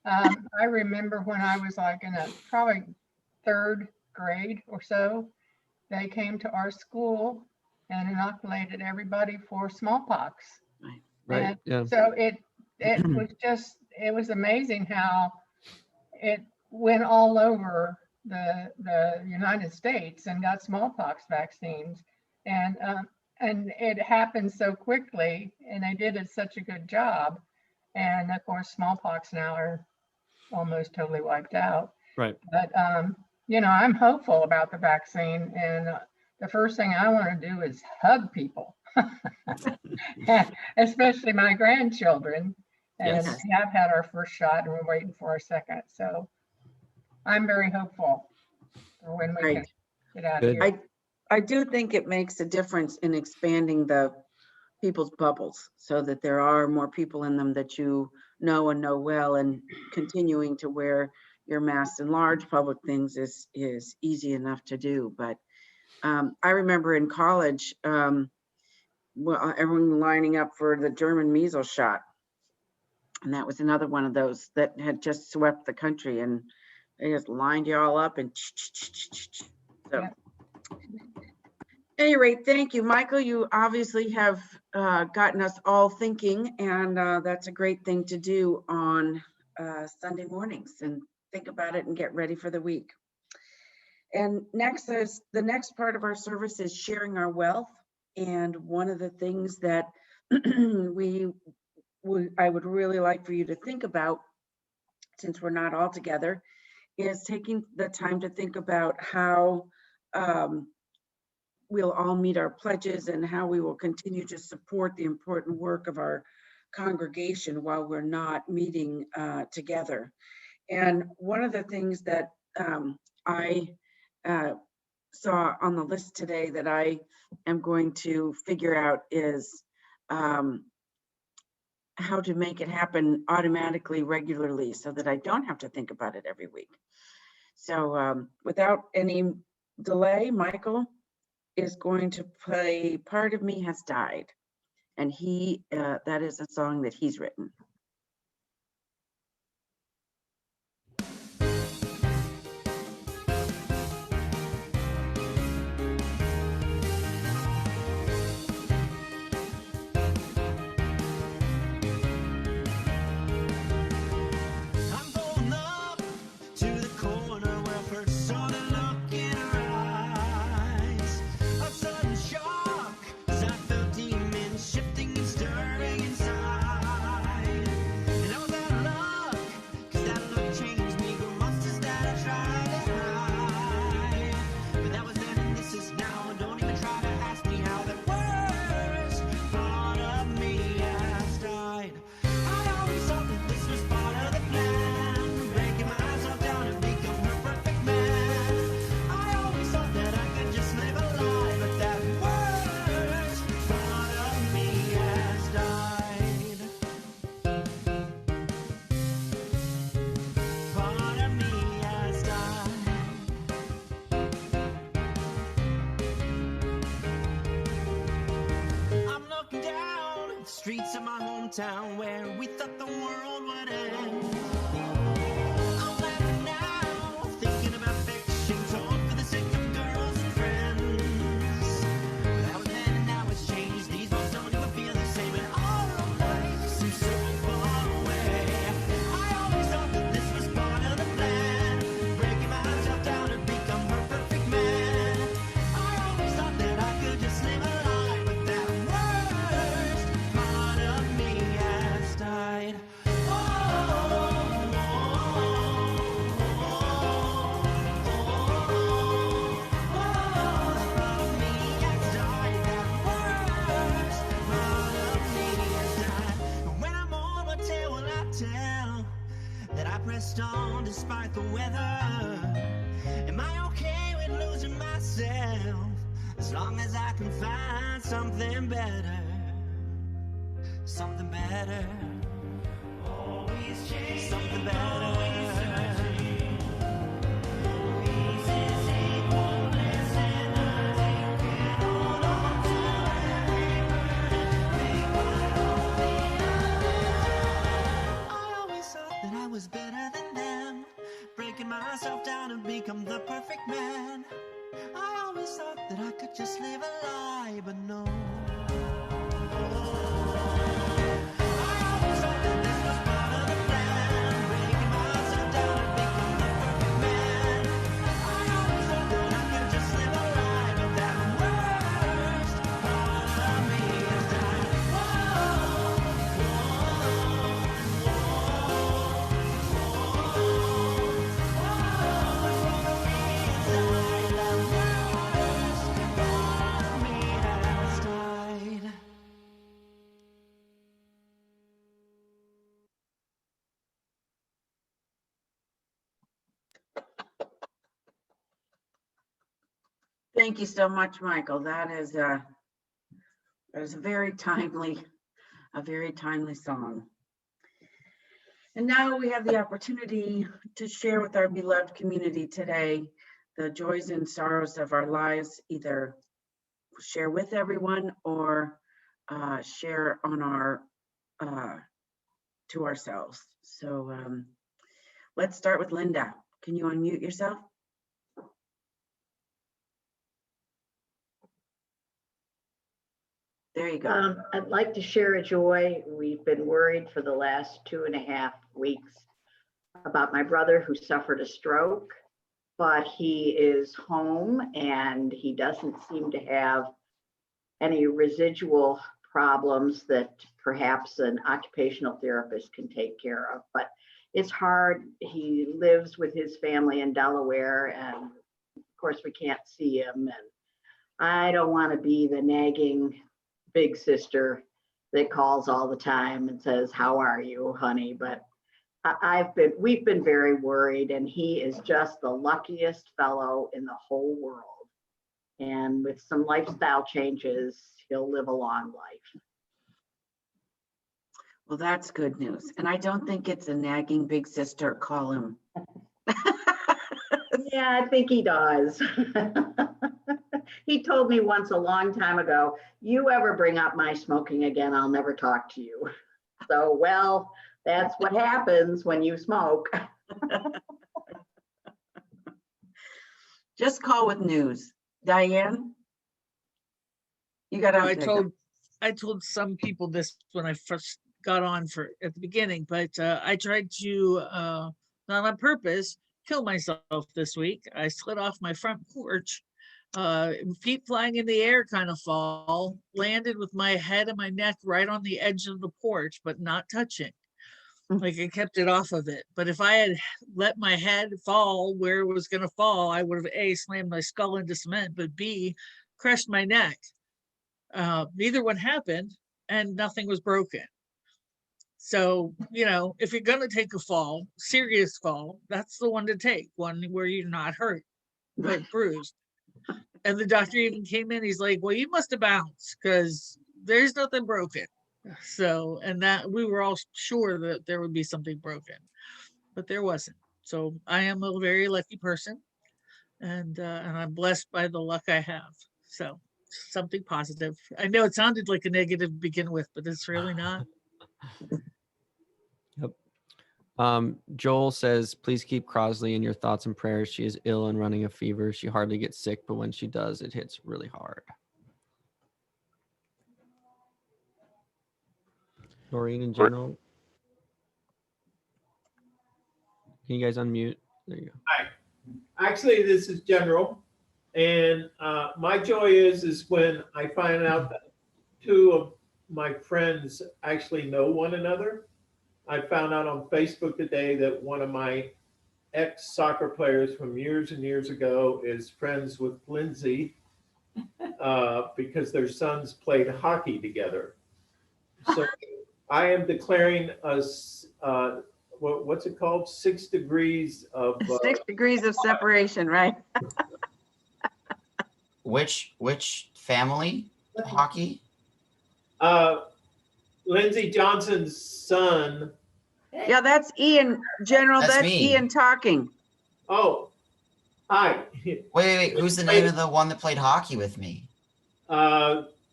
[SPEAKER 11] I remember when I was like in a probably third grade or so, they came to our school and inoculated everybody for smallpox.
[SPEAKER 2] Right.
[SPEAKER 11] And
[SPEAKER 2] Yeah.
[SPEAKER 11] so it was amazing how it went all over the United States and got smallpox vaccines. And it happened so quickly, and they did it such a good job. And of course, smallpox now are almost totally wiped out.
[SPEAKER 2] Right.
[SPEAKER 11] But I'm hopeful about the vaccine, and the first thing I want to do is hug people, especially my grandchildren. And
[SPEAKER 2] Yes.
[SPEAKER 11] we have had our first shot, and we're waiting for our second. So I'm very hopeful for when we can
[SPEAKER 1] Great.
[SPEAKER 11] get out
[SPEAKER 2] Good.
[SPEAKER 11] of here.
[SPEAKER 1] I do think it makes a difference in expanding the people's bubbles so that there are more people in them that you know and know well, and continuing to wear your masks in large public things is easy enough to do. But I remember in college, well, everyone lining up for the German measles shot. And that was another one of those that had just swept the country, and they just lined you all up and so.
[SPEAKER 11] Yeah.
[SPEAKER 1] At any rate, thank you, Michael. You obviously have gotten us all thinking, and that's a great thing to do on Sunday mornings, and think about it and get ready for the week. And next is the next part of our service is sharing our wealth. And one of the things that I would really like for you to think about, since we're not all together, is taking the time to think about how we'll all meet our pledges and how we will continue to support the important work of our congregation while we're not meeting together. And one of the things that I saw on the list today that I am going to figure out is how to make it happen automatically, regularly, so that I don't have to think about it every week. So without any delay, Michael is going to play Part of Me Has Died. And that is a song that he's written.
[SPEAKER 4] I'm pulling up to the corner where I first saw the look in her eyes. A sudden shock, as I felt demons shifting and stirring inside. And I was out of luck, 'cause that look changed me from monsters that I tried to hide. But that was then and this is now. Don't even try to ask me how the worst part of me has died. I always thought that this was part of the plan, breaking myself down and become her perfect man. I always thought that I could just live a lie, but that worst part of me has died. Part of me has died. I'm looking down the streets of my hometown where we thought the world would end. I'm laughing now, thinking about fiction told for the sake of girls and friends. That was then and now it's changed. These bones don't even feel the same, and all of life seems so far away. I always thought that this was part of the plan, breaking myself down to become her perfect man. I always thought that I could just live a lie, but that worst part of me has died. Oh, pressed on despite the weather. Am I okay with losing myself? As long as I can find something better. Something better. Always change. Something better. Was better than them, breaking myself down and become the perfect man. I always thought that I could just live a lie, but no.
[SPEAKER 1] Thank you so much, Michael. That is a very timely song. And now we have the opportunity to share with our beloved community today the joys and sorrows of our lives, either share with everyone or share on our to ourselves. So let's start with Linda. Can you unmute yourself? There you go.
[SPEAKER 12] I'd like to share a joy. We've been worried for the last 2.5 weeks about my brother who suffered a stroke, but he is home and he doesn't seem to have any residual problems that perhaps an occupational therapist can take care of. But it's hard. He lives with his family in Delaware, and of course we can't see him. And I don't want to be the nagging big sister that calls all the time and says, "How are you, honey?" But we've been very worried, and he is just the luckiest fellow in the whole world. And with some lifestyle changes, he'll live a long life.
[SPEAKER 1] Well, that's good news. And I don't think it's a nagging big sister. Call him.
[SPEAKER 12] Yeah, I think he does. He told me once a long time ago, "You ever bring up my smoking again, I'll never talk to you." So, well, that's what happens when you smoke.
[SPEAKER 1] Just call with news. Diane, you got to.
[SPEAKER 5] I told some people this when I first got on at the beginning, but I tried to, not on purpose, kill myself this week. I slid off my front porch, feet flying in the air kind of fall, landed with my head and my neck right on the edge of the porch, but not touching. Like I kept it off of it. But if I had let my head fall where it was going to fall, I would have A, slammed my skull into cement, but B, crushed my neck. Neither one happened and nothing was broken. So, if you're going to take a fall, serious fall, that's the one to take, one where you're not hurt, but bruised. And the doctor even came in, he's like, "Well, you must have bounced because there's nothing broken." So, and that we were all sure that there would be something broken, but there wasn't. So I am a very lucky person, and I'm blessed by the luck I have. So something positive. I know it sounded like a negative to begin with, but it's really not.
[SPEAKER 2] Yep. Joel says, "Please keep Crosley in your thoughts and prayers. She is ill and running a fever. She hardly gets sick, but when she does, it hits really hard." Noreen in general. Can you guys unmute? There you go.
[SPEAKER 13] Hi. Actually, this is General. And my joy is when I find out that two of my friends actually know one another. I found out on Facebook today that one of my ex-soccer players from years and years ago is friends with Lindsay because their sons played hockey together. So I am declaring us what's it called? 6 degrees of
[SPEAKER 1] 6 degrees of separation, right?
[SPEAKER 14] Which family hockey?
[SPEAKER 13] Lindsey Johnson's son.
[SPEAKER 1] Yeah, that's Ian, General.
[SPEAKER 14] That's
[SPEAKER 1] That's
[SPEAKER 14] me.
[SPEAKER 1] Ian talking.
[SPEAKER 13] Oh, hi.
[SPEAKER 14] Wait. Who's the name of the one that played hockey with me?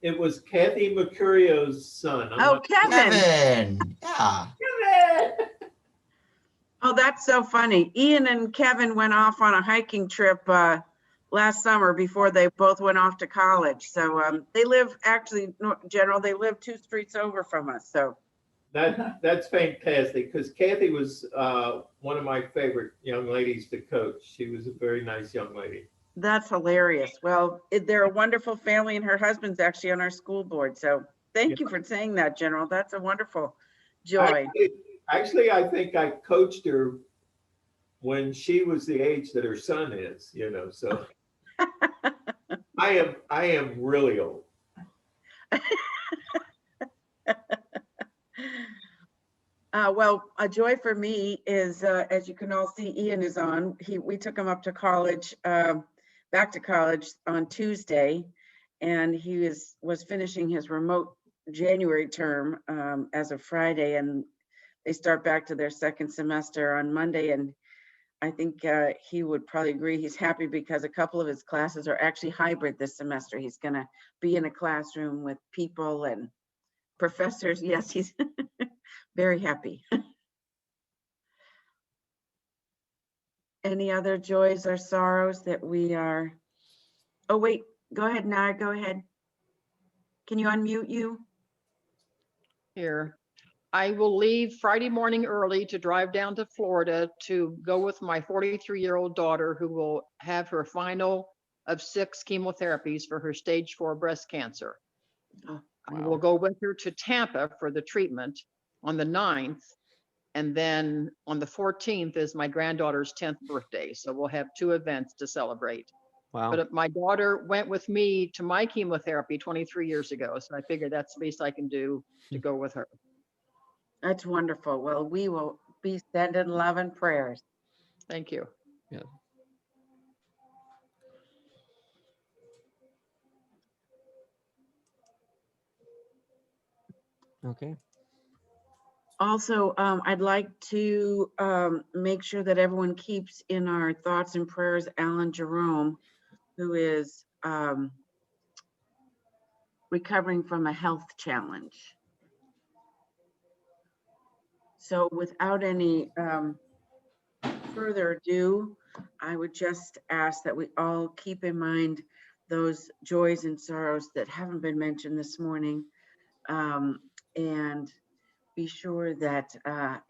[SPEAKER 13] It was Kathy Mercurio's son.
[SPEAKER 1] Oh, Kevin.
[SPEAKER 14] Kevin. Yeah.
[SPEAKER 13] Kevin!
[SPEAKER 1] Oh, that's so funny. Ian and Kevin went off on a hiking trip last summer before they both went off to college. So they live actually, General, they live 2 streets over from us. So
[SPEAKER 13] That's fantastic because Kathy was one of my favorite young ladies to coach. She was a very nice young lady.
[SPEAKER 1] that's hilarious. Well, they're a wonderful family, and her husband's actually on our school board. So thank you for saying that, General. That's a wonderful joy.
[SPEAKER 13] Actually, I think I coached her when she was the age that her son is, so I am really old.
[SPEAKER 1] Well, a joy for me is, as you can all see, Ian is on. We took him up to college, back to college on Tuesday, and he was finishing his remote January term as of Friday, and they start back to their second semester on Monday. And I think he would probably agree he's happy because a couple of his classes are actually hybrid this semester. He's going to be in a classroom with people and professors. Yes, he's very happy. Any other joys or sorrows that we are? Oh, wait, go ahead, Nara, go ahead. Can you unmute you?
[SPEAKER 10] Here. I will leave Friday morning early to drive down to Florida to go with my 43-year-old daughter who will have her final of 6 chemotherapies for her stage 4 breast cancer.
[SPEAKER 1] Oh,
[SPEAKER 10] I will go with her to Tampa for the treatment on the 9th. And then on the 14th is my granddaughter's 10th birthday. So we'll have 2 events to celebrate.
[SPEAKER 2] Wow.
[SPEAKER 10] But my daughter went with me to my chemotherapy 23 years ago. So I figured that's the least I can do to go with her.
[SPEAKER 1] That's wonderful. Well, we will be sending love and prayers.
[SPEAKER 10] Thank you.
[SPEAKER 2] Yeah. Okay.
[SPEAKER 1] Also, I'd like to make sure that everyone keeps in our thoughts and prayers Alan Jerome, who is recovering from a health challenge. So without any further ado, I would just ask that we all keep in mind those joys and sorrows that haven't been mentioned this morning, and be sure that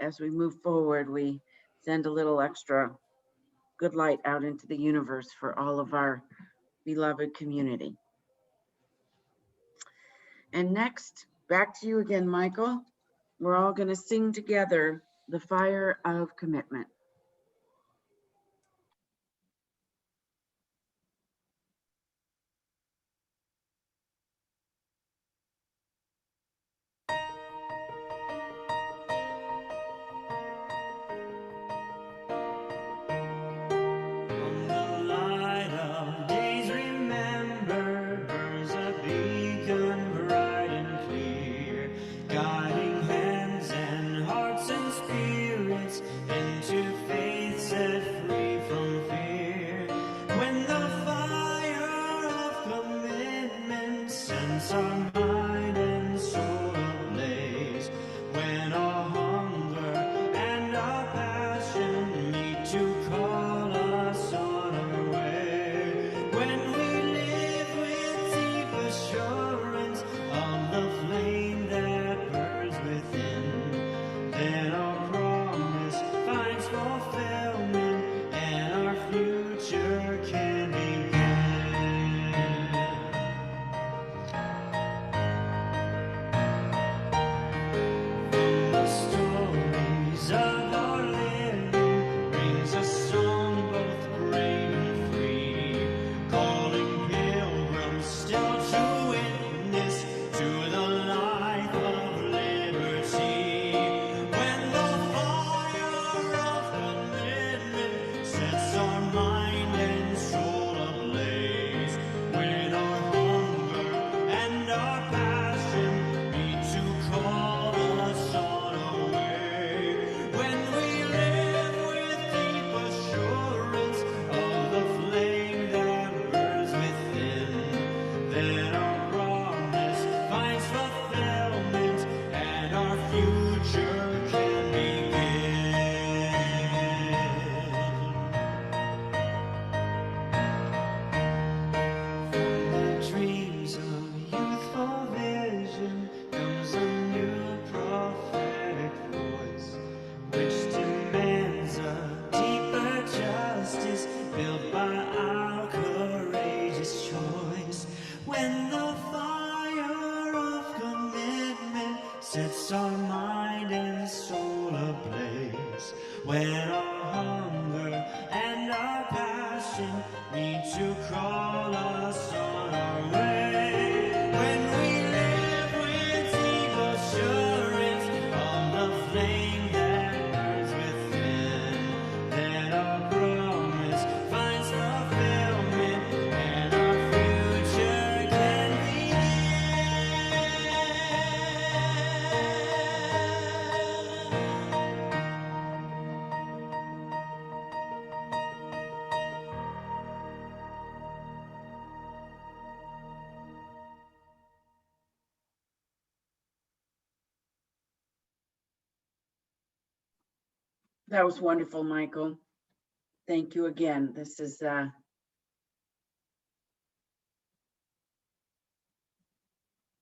[SPEAKER 1] as we move forward, we send a little extra good light out into the universe for all of our beloved community. And next, back to you again, Michael. We're all going to sing together the Fire of Commitment.
[SPEAKER 4] On the light of days remembered burns a beacon bright and clear, guiding hands and hearts and spirits into faith set free from fear. When the fire of commitment sends our mind and soul ablaze, when our hunger and our passion meet to call us on our way, when we live with deep assurance of the flame that burns within, then our promise finds fulfillment and our future can begin. sets our mind and soul ablaze. When our hunger and our passion need to call us on our way. When we live with deep assurance of the flame that burns within, then our promise finds fulfillment and our future can
[SPEAKER 1] That was wonderful, Michael. Thank you again. This is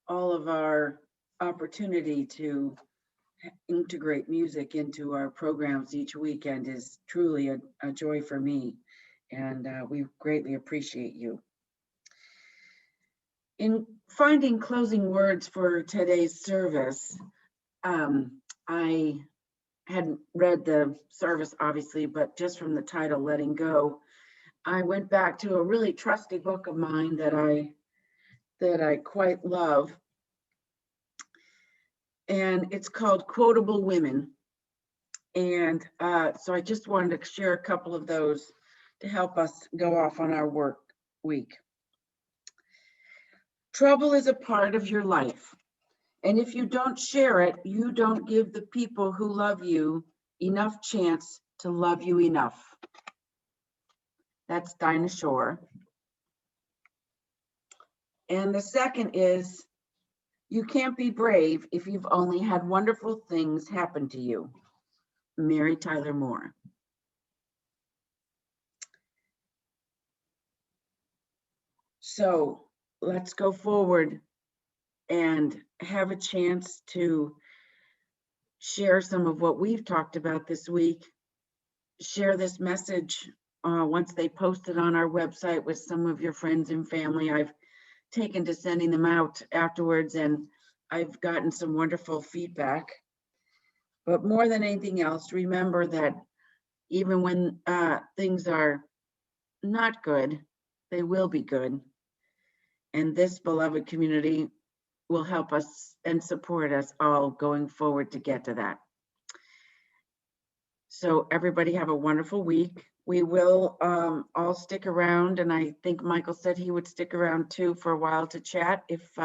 [SPEAKER 1] all of our opportunity to integrate music into our programs each weekend is truly a joy for me, and we greatly appreciate you. In finding closing words for today's service, I hadn't read the service, obviously, but just from the title, Letting Go, I went back to a really trusty book of mine that I quite love. And it's called Quotable Women. And so I just wanted to share a couple of those to help us go off on our work week. Trouble is a part of your life. And if you don't share it, you don't give the people who love you enough chance to love you enough. That's Dinah Shore. And the second is, you can't be brave if you've only had wonderful things happen to you. Mary Tyler Moore. So let's go forward and have a chance to share some of what we've talked about this week. Share this message once they post it on our website with some of your friends and family. I've taken to sending them out afterwards, and I've gotten some wonderful feedback. But more than anything else, remember that even when things are not good, they will be good. And this beloved community will help us and support us all going forward to get to that. So everybody have a wonderful week. We will all stick around, and I think Michael said he would stick around too for a while to chat if